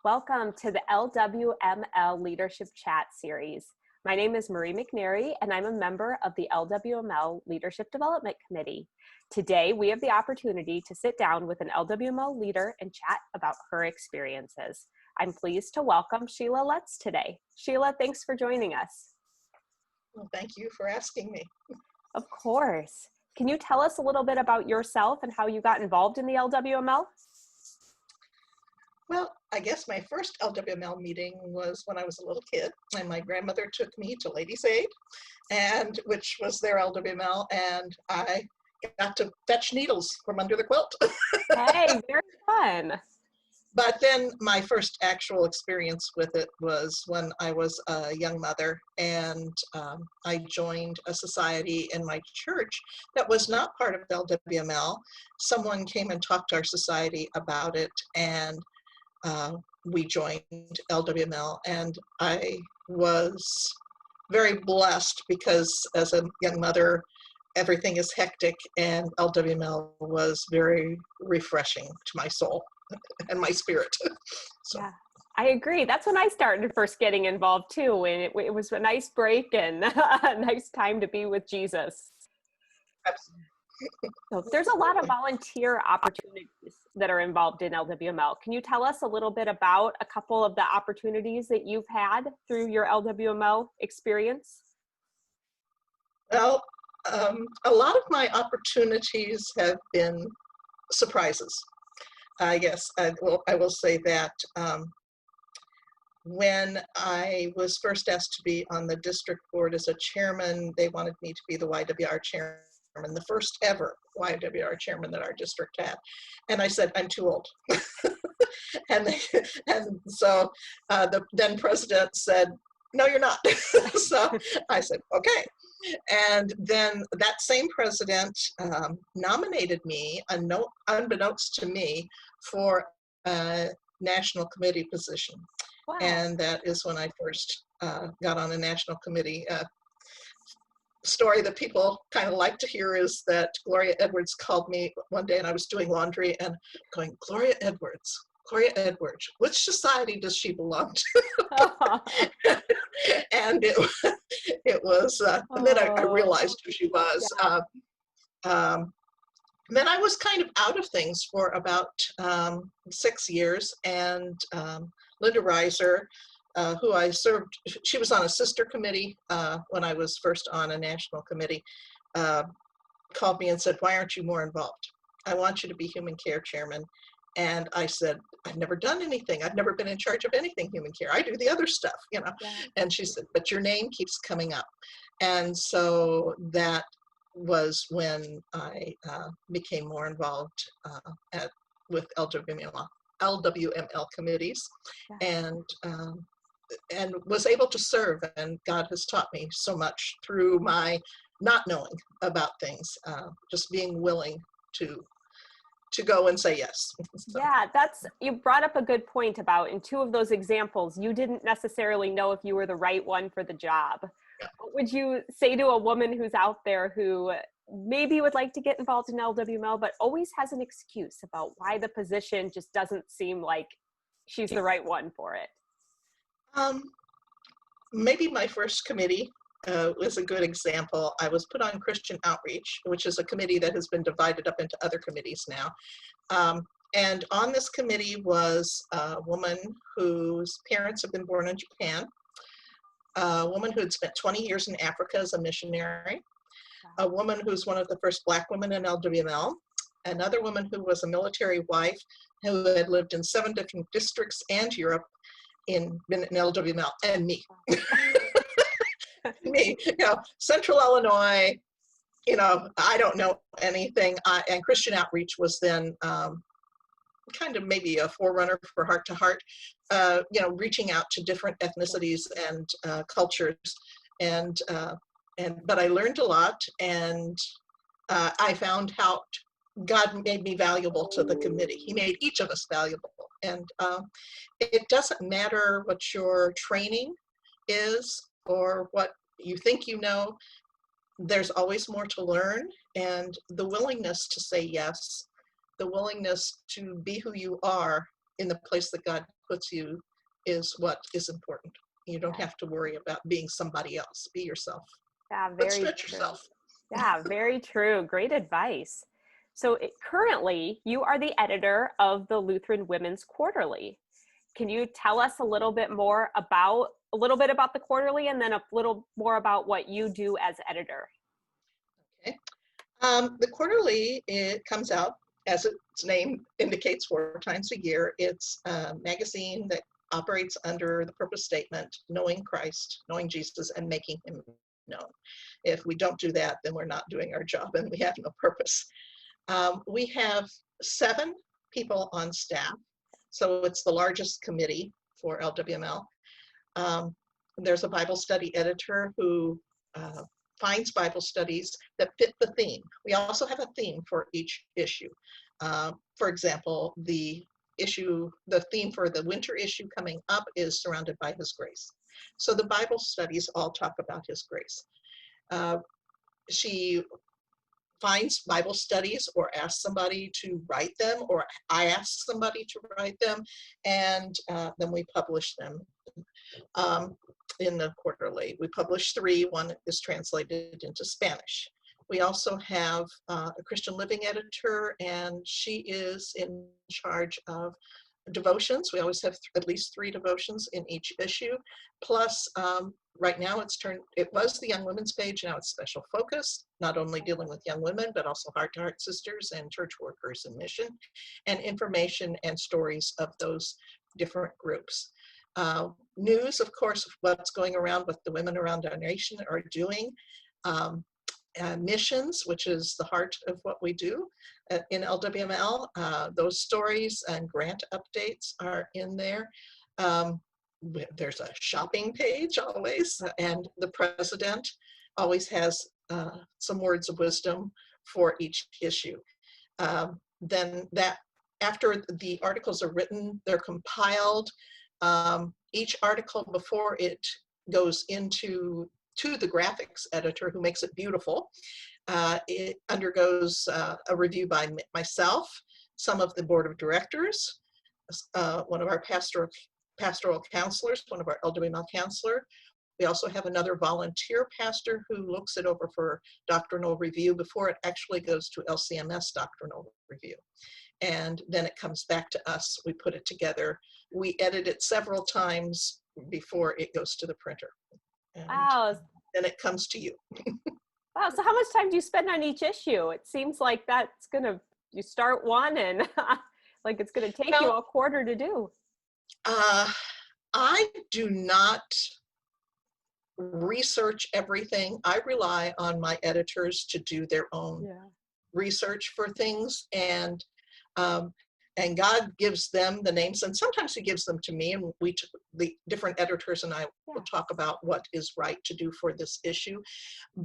welcome to the LWML Leadership Chat Series. My name is Marie McNary, and I'm a member of the LWML Leadership Development Committee. Today, we have the opportunity to sit down with an LWML leader and chat about her experiences. I'm pleased to welcome Sheila Lutz today. Sheila, thanks for joining us. Well, thank you for asking me. Of course. Can you tell us a little bit about yourself and how you got involved in the LWML? Well, I guess my first LWML meeting was when I was a little kid, and my grandmother took me to Ladies' Aid, which was their LWML, and I got to fetch needles from under the quilt. Hey, very fun. But then my first actual experience with it was when I was a young mother, and I joined a society in my church that was not part of LWML. Someone came and talked to our society about it, and we joined LWML, and I was very blessed because as a young mother, everything is hectic, and LWML was very refreshing to my soul and my spirit. So. Yeah, I agree. That's when I started first getting involved too, and it was a nice break and a nice time to be with Jesus. Absolutely. So there's a lot of volunteer opportunities that are involved in LWML. Can you tell us a little bit about a couple of the opportunities that you've had through your LWML experience? Well, a lot of my opportunities have been surprises. I guess I will say that when I was first asked to be on the district board as a chairman, they wanted me to be the YWR chairman, the first ever YWR chairman that our district had. And I said, I'm too old. and so the then president said, no, you're not. So I said, okay. And then that same president nominated me, unbeknownst to me, for a national committee position. Wow. And that is when I first got on a national committee. Story that people kind of like to hear is that Gloria Edwards called me one day, and I was doing laundry and going, Gloria Edwards, which society does she belong to? And it was, and then I realized who she was. Yeah. Then I was kind of out of things for about 6 years, and Linda Reiser, who I served, she was on a sister committee when I was first on a national committee, called me and said, why aren't you more involved? I want you to be human care chairman. And I said, I've never done anything. I've never been in charge of anything human care. I do the other stuff, you know. Yeah. And she said, but your name keeps coming up. And so that was when I became more involved with LWML committees, yeah. And was able to serve, and God has taught me so much through my not knowing about things, just being willing to go and say yes. So. Yeah, you brought up a good point about in two of those examples, you didn't necessarily know if you were the right one for the job. Yeah. What would you say to a woman who's out there who maybe would like to get involved in LWML, but always has an excuse about why the position just doesn't seem like she's the right one for it? Maybe my first committee was a good example. I was put on Christian Outreach, which is a committee that has been divided up into other committees now. And on this committee was a woman whose parents had been born in Japan, a woman who had spent 20 years in Africa as a missionary, a woman who's one of the first Black women in LWML, another woman who was a military wife who had lived in 7 different districts and Europe in LWML, and me. Me, Central Illinois, I don't know anything. And Christian Outreach was then kind of maybe a forerunner for Heart to Heart, reaching out to different ethnicities and cultures. But I learned a lot, and I found how God made me valuable to the committee. He made each of us valuable. And it doesn't matter what your training is or what you think you know, there's always more to learn, and the willingness to say yes, the willingness to be who you are in the place that God puts you is what is important. You don't have to worry about being somebody else. Be yourself. Yeah, But very stretch true. yourself. Yeah, very true. Great advice. So currently, you are the editor of the Lutheran Women's Quarterly. Can you tell us a little bit about the quarterly, and then a little more about what you do as editor? Okay. The quarterly, it comes out, as its name indicates, 4 times a year. It's a magazine that operates under the purpose statement, knowing Christ, knowing Jesus, and making him known. If we don't do that, then we're not doing our job and we have no purpose. We have 7 people on staff, so it's the largest committee for LWML. There's a Bible study editor who finds Bible studies that fit the theme. We also have a theme for each issue. For example, the theme for the winter issue coming up is surrounded by his grace. So the Bible studies all talk about his grace. She finds Bible studies or asks somebody to write them, or I ask somebody to write them, and then we publish them in the quarterly. We publish 3. One is translated into Spanish. We also have a Christian Living editor, and she is in charge of devotions. We always have at least 3 devotions in each issue. Plus, right now it was the Young Women's page, now it's Special Focus, not only dealing with young women, but also Heart to Heart Sisters and church workers in mission, and information and stories of those different groups. News, of course, of what's going around, what the women around our nation are doing. Missions, which is the heart of what we do in LWML. Those stories and grant updates are in there. There's a shopping page always, and the president always has some words of wisdom for each issue. Then after the articles are written, they're compiled. Each article, before it goes to the graphics editor, who makes it beautiful, it undergoes a review by myself, some of the board of directors, one of our pastoral counselors, one of our LWML counselor. We also have another volunteer pastor who looks it over for doctrinal review before it actually goes to LCMS doctrinal review. And then it comes back to us. We put it together. We edit it several times before it goes to the printer. And Wow. then it comes to you. Wow. So how much time do you spend on each issue? It seems like you start one and like it's going to take you a quarter to do. I do not research everything. I rely on my editors to do their own research for things, and God gives them the names, and sometimes he gives them to me, and the different editors and I will talk about what is right to do for this issue.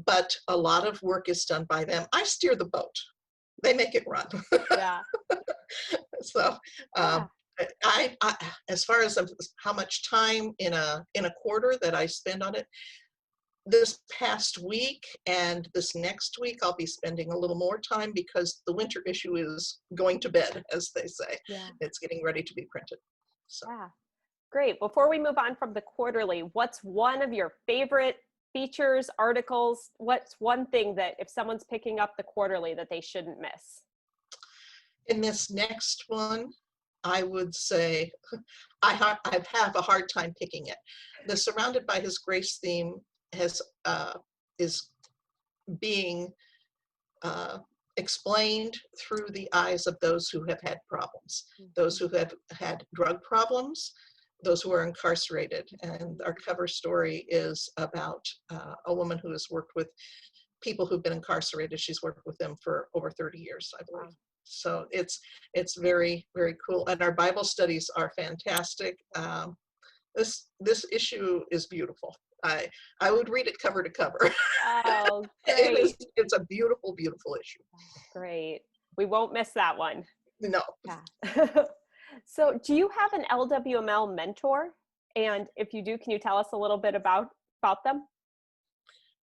But a lot of work is done by them. I steer the boat. They make it run. Yeah. So I as far as how much time in a quarter that I spend on it, this past week and this next week, I'll be spending a little more time because the winter issue is going to bed, as they say. Yeah. It's getting ready to be printed. So. Yeah. Great. Before we move on from the quarterly, what's one of your favorite features, articles? What's one thing that if someone's picking up the quarterly that they shouldn't miss? In this next one, I would say I have a hard time picking it. The Surrounded by His Grace theme is being explained through the eyes of those who have had problems, those who have had drug problems, those who are incarcerated. And our cover story is about a woman who has worked with people who've been incarcerated. She's worked with them for over 30 years, I believe. So it's very, very cool. And our Bible studies are fantastic. This issue is beautiful. I would read it cover to cover. Oh, great. It's a beautiful, beautiful issue. Great. We won't miss that one. No. Yeah. So do you have an LWML mentor? And if you do, can you tell us a little bit about them?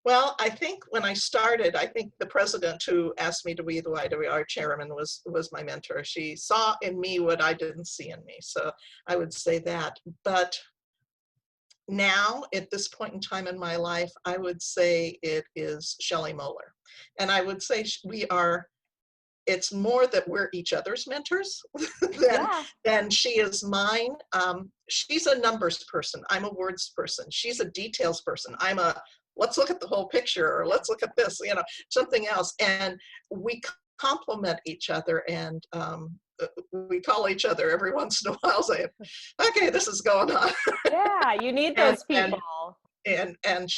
Well, I think when I started, I think the president who asked me to be the YWR chairman was my mentor. She saw in me what I didn't see in me. So I would say that. But now, at this point in time in my life, I would say it is Shelley Moeller. And I would say it's more that we're each other's mentors Yeah. than she is mine. She's a numbers person. I'm a words person. She's a details person. I'm a let's look at the whole picture, or let's look at this, something else. And we complement each other, and we call each other every once in a while saying, okay, this is going on. Yeah, you need and, those and people. and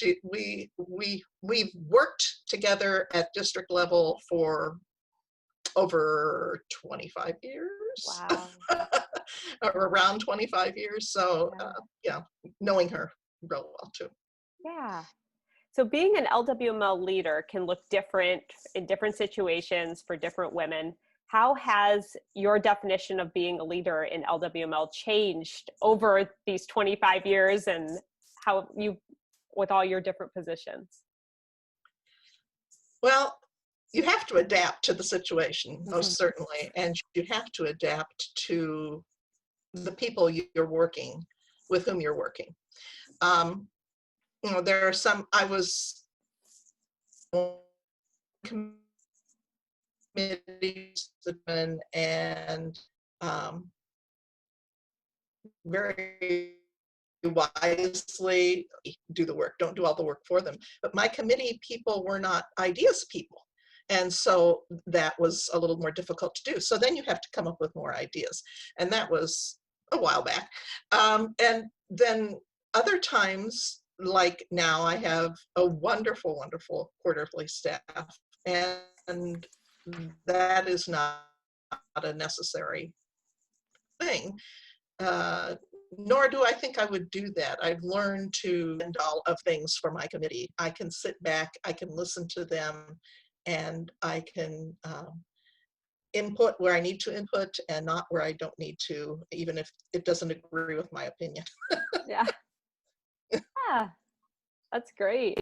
we've worked together at district level for over 25 years, Wow. or around 25 years. So yeah, knowing her real well too. Yeah. So being an LWML leader can look different in different situations for different women. How has your definition of being a leader in LWML changed over these 25 years, and how you, with all your different positions? Well, you have to adapt to the situation, most certainly, and you have to adapt to the people you're working with, whom you're working. There are some, I was committees and very wisely do the work, don't do all the work for them. But my committee people were not ideas people. And so that was a little more difficult to do. So then you have to come up with more ideas. And that was a while back. And then other times, like now, I have a wonderful, wonderful quarterly staff. And that is not a necessary thing. Nor do I think I would do that. I've learned to end all of things for my committee. I can sit back, I can listen to them, and I can input where I need to input and not where I don't need to, even if it doesn't agree with my opinion. Yeah. Yeah, that's great.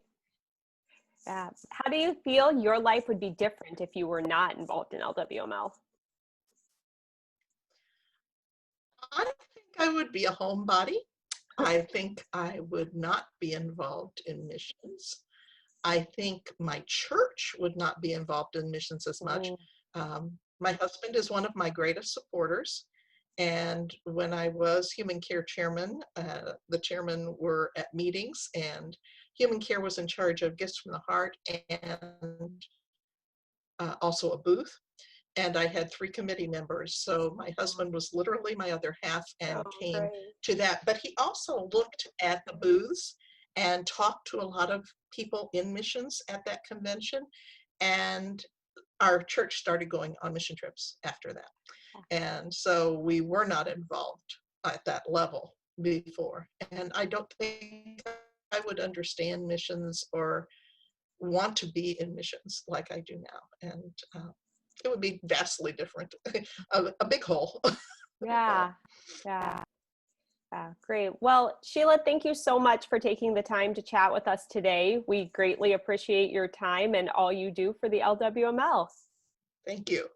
Yeah. How do you feel your life would be different if you were not involved in LWML? I think I would be a homebody. I think I would not be involved in missions. I think my church would not be involved in missions as much. My husband is one of my greatest supporters. And when I was Human Care chairman, the chairmen were at meetings, and Human Care was in charge of Gifts from the Heart and also a booth. And I had 3 committee members. So my husband was literally my other half and came Great. to that. But he also looked at the booths and talked to a lot of people in missions at that convention. And our church started going on mission trips after that. And so we were not involved at that level before. And I don't think I would understand missions or want to be in missions like I do now. And it would be vastly different, a big hole. Yeah. Yeah. Yeah, great. Well, Sheila, thank you so much for taking the time to chat with us today. We greatly appreciate your time and all you do for the LWML. Thank you.